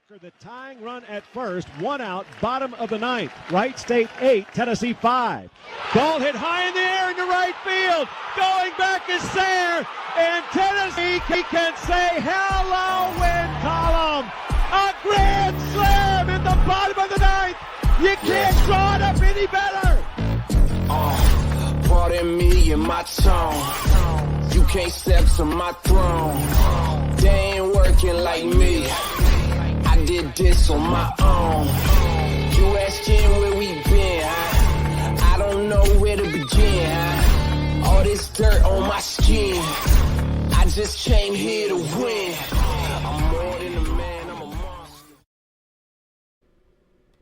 Tucker, the tying run at first, one out, bottom of the ninth. Wright State 8, Tennessee 5. Ball hit high in the air into right field. Going back is Sayre, and Tennessee can say hello, win column. A grand slam in the bottom of the ninth. You can't draw it up any better. Pardon me and my tone. You can't step to my throne. They ain't working like me. I did this on my own. You asking where we been, huh? I don't know where to begin, huh? All this dirt on my skin. I just came here to win. I'm more than a man, I'm a monster.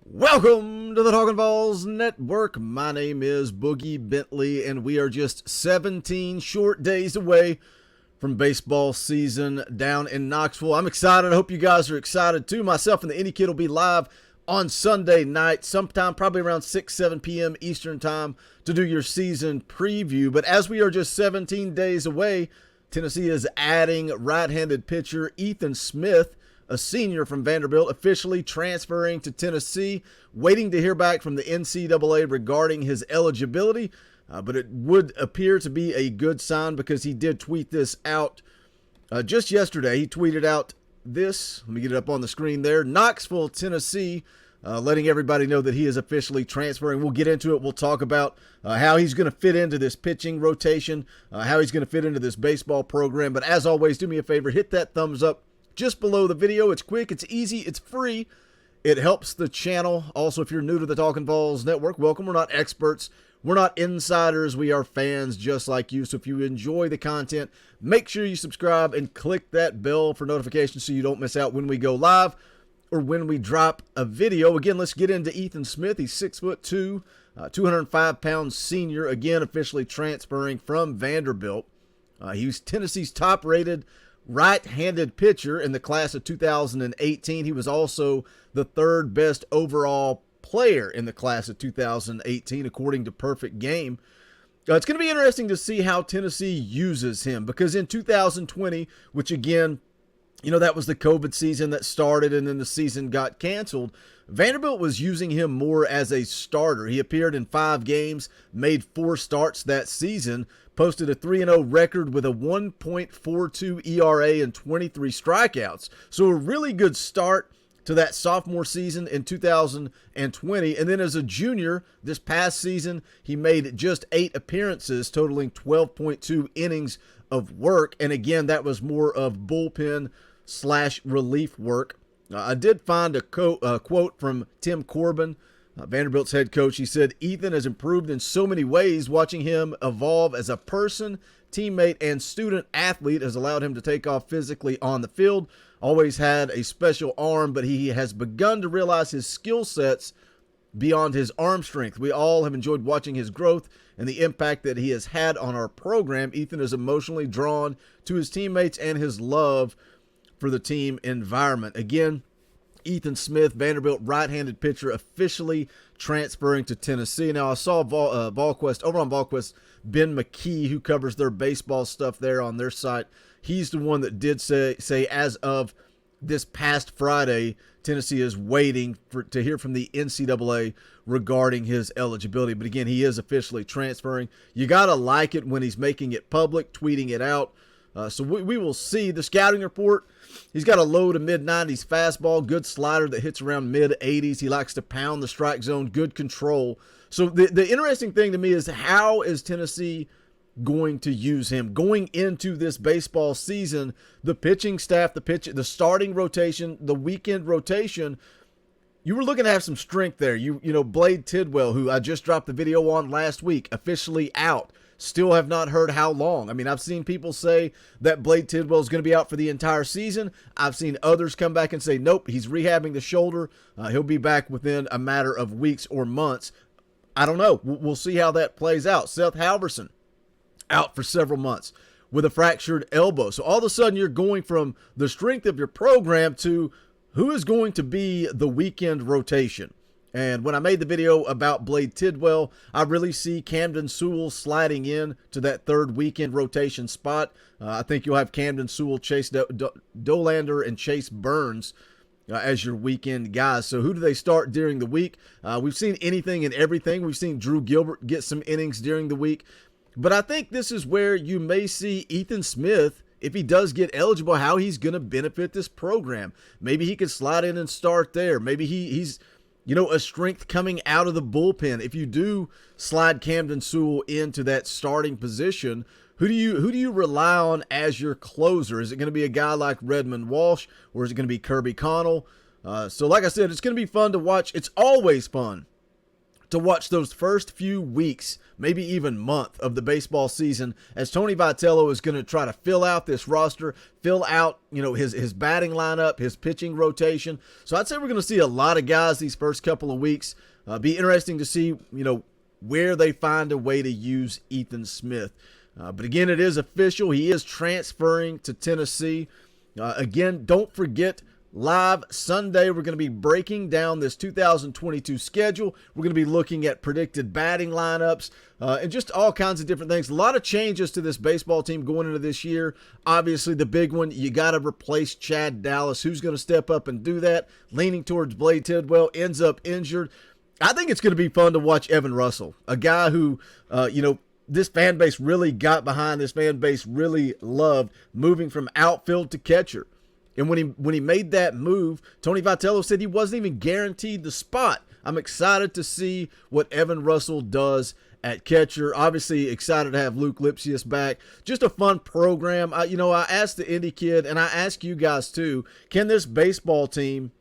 Welcome to the Talkin VAWLS Network. My name is Boogie Bentley, and we are just 17 short days away from baseball season down in Knoxville. I'm excited. I hope you guys are excited too. Myself and the Indie Kid will be live on Sunday night, sometime probably around 7 p.m. Eastern time to do your season preview. But as we are just 17 days away, Tennessee is adding right-handed pitcher Ethan Smith, a senior from Vanderbilt, officially transferring to Tennessee, waiting to hear back from the NCAA regarding his eligibility. But it would appear to be a good sign because he did tweet this out just yesterday. He tweeted out this. Let me get it up on the screen there. Knoxville, Tennessee, letting everybody know that he is officially transferring. We'll get into it. We'll talk about how he's going to fit into this pitching rotation, how he's going to fit into this baseball program. But as always, do me a favor, hit that thumbs up just below the video. It's quick, it's easy, it's free. It helps the channel. Also, if you're new to the Talkin VAWLS Network, welcome. We're not experts. We're not insiders. We are fans just like you. So if you enjoy the content, make sure you subscribe and click that bell for notifications so you don't miss out when we go live or when we drop a video. Again, let's get into Ethan Smith. He's 6'2", 205-pound senior, again, officially transferring from Vanderbilt. He was Tennessee's top-rated right-handed pitcher in the class of 2018. He was also the third best overall player in the class of 2018, according to Perfect Game. It's going to be interesting to see how Tennessee uses him because in 2020, which again, you know, that was the COVID season that started and then the season got canceled, Vanderbilt was using him more as a starter. He appeared in 5 games, made 4 starts that season, posted a 3-0 record with a 1.42 ERA and 23 strikeouts. So a really good start to that sophomore season in 2020. And then as a junior, this past season, he made just 8 appearances, totaling 12.2 innings of work. And again, that was more of bullpen / relief work. I did find a quote from Tim Corbin, Vanderbilt's head coach. He said, "Ethan has improved in so many ways. Watching him evolve as a person, teammate, and student athlete has allowed him to take off physically on the field. Always had a special arm, but he has begun to realize his skill sets beyond his arm strength. We all have enjoyed watching his growth and the impact that he has had on our program. Ethan is emotionally drawn to his teammates and his love for the team environment." Again, Ethan Smith, Vanderbilt right-handed pitcher, officially transferring to Tennessee. Now, I saw VolQuest, over on VolQuest, Ben McKee, who covers their baseball stuff there on their site, he's the one that did say as of this past Friday, Tennessee is waiting to hear from the NCAA regarding his eligibility. But again, he is officially transferring. You got to like it when he's making it public, tweeting it out. So we will see. The scouting report, he's got a low to mid-90s fastball, good slider that hits around mid-80s. He likes to pound the strike zone, good control. So the interesting thing to me is how is Tennessee going to use him going into this baseball season? The pitching staff, the starting rotation, the weekend rotation, you were looking to have some strength there. You know, Blade Tidwell, who I just dropped the video on last week, officially out. Still have not heard how long. I mean, I've seen people say that Blade Tidwell is going to be out for the entire season. I've seen others come back and say, nope, he's rehabbing the shoulder. He'll be back within a matter of weeks or months. I don't know. We'll see how that plays out. Seth Halverson out for several months with a fractured elbow. So all of a sudden you're going from the strength of your program to who is going to be the weekend rotation. And when I made the video about Blade Tidwell, I really see Camden Sewell sliding in to that third weekend rotation spot. I think you'll have Camden Sewell, Chase Dolander, and Chase Burns as your weekend guys. So who do they start during the week? We've seen anything and everything. We've seen Drew Gilbert get some innings during the week. But I think this is where you may see Ethan Smith, if he does get eligible, how he's going to benefit this program. Maybe he could slide in and start there. Maybe he's a strength coming out of the bullpen. If you do slide Camden Sewell into that starting position, who do you rely on as your closer? Is it going to be a guy like Redmond Walsh, or is it going to be Kirby Connell? So like I said, it's going to be fun to watch. It's always fun to watch those first few weeks, maybe even month of the baseball season, as Tony Vitello is going to try to fill out this roster, fill out, his batting lineup, his pitching rotation. So I'd say we're going to see a lot of guys these first couple of weeks. Be interesting to see, where they find a way to use Ethan Smith. But again, it is official. He is transferring to Tennessee. Again, don't forget, live Sunday, we're going to be breaking down this 2022 schedule. We're going to be looking at predicted batting lineups and just all kinds of different things. A lot of changes to this baseball team going into this year. Obviously, the big one, you got to replace Chad Dallas. Who's going to step up and do that? Leaning towards Blade Tidwell, ends up injured. I think it's going to be fun to watch Evan Russell, a guy who, this fan base really got behind, this fan base really loved, moving from outfield to catcher. And when he made that move, Tony Vitello said he wasn't even guaranteed the spot. I'm excited to see what Evan Russell does at catcher. Obviously excited to have Luke Lipsius back. Just a fun program. I asked the Indy kid, and I ask you guys too, can this baseball team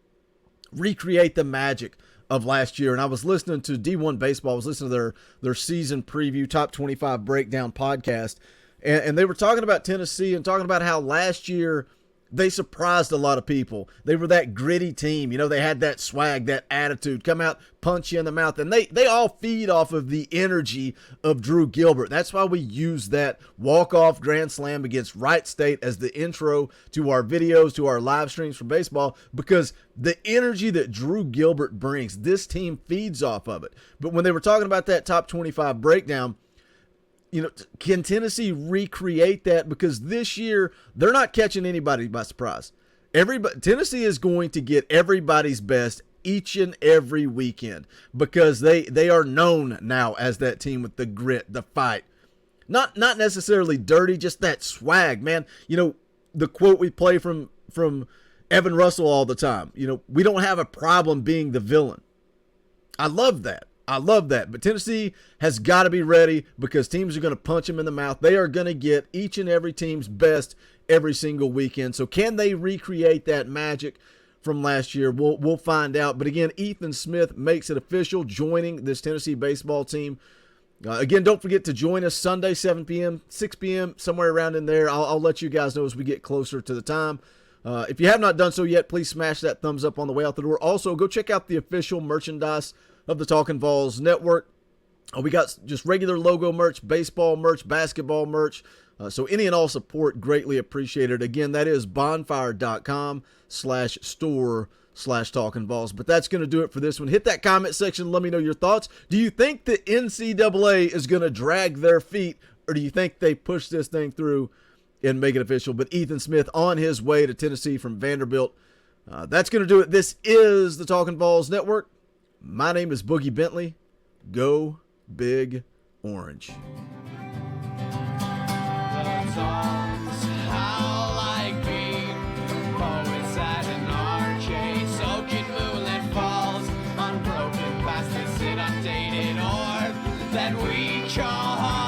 recreate the magic of last year? And I was listening to D1 Baseball. I was listening to their season preview, top 25 breakdown podcast. And they were talking about Tennessee and talking about how last year they surprised a lot of people. They were that gritty team. They had that swag, that attitude, come out, punch you in the mouth. And they all feed off of the energy of Drew Gilbert. That's why we use that walk-off grand slam against Wright State as the intro to our videos, to our live streams for baseball, because the energy that Drew Gilbert brings, this team feeds off of it. But when they were talking about that top 25 breakdown, can Tennessee recreate that? Because this year, they're not catching anybody by surprise. Tennessee is going to get everybody's best each and every weekend, because they are known now as that team with the grit, the fight. Not necessarily dirty, just that swag, man. The quote we play from Evan Russell all the time, we don't have a problem being the villain. I love that. But Tennessee has got to be ready, because teams are going to punch them in the mouth. They are going to get each and every team's best every single weekend. So can they recreate that magic from last year? We'll find out. But again, Ethan Smith makes it official, joining this Tennessee baseball team. Again, don't forget to join us Sunday, 7 p.m., 6 p.m., somewhere around in there. I'll let you guys know as we get closer to the time. If you have not done so yet, please smash that thumbs up on the way out the door. Also, go check out the official merchandise of the Talkin' VAWLS Network. We got just regular logo merch, baseball merch, basketball merch. So any and all support greatly appreciated. Again, that is bonfire.com/store/TalkinVAWLS. But that's going to do it for this one. Hit that comment section. Let me know your thoughts. Do you think the NCAA is going to drag their feet, or do you think they push this thing through and make it official? But Ethan Smith on his way to Tennessee from Vanderbilt. That's going to do it. This is the Talkin' VAWLS Network. My name is Boogie Bentley. Go Big Orange. The songs how like me, poets at an arcade, soaking moonlit falls, unbroken past this inundated orb that we call home.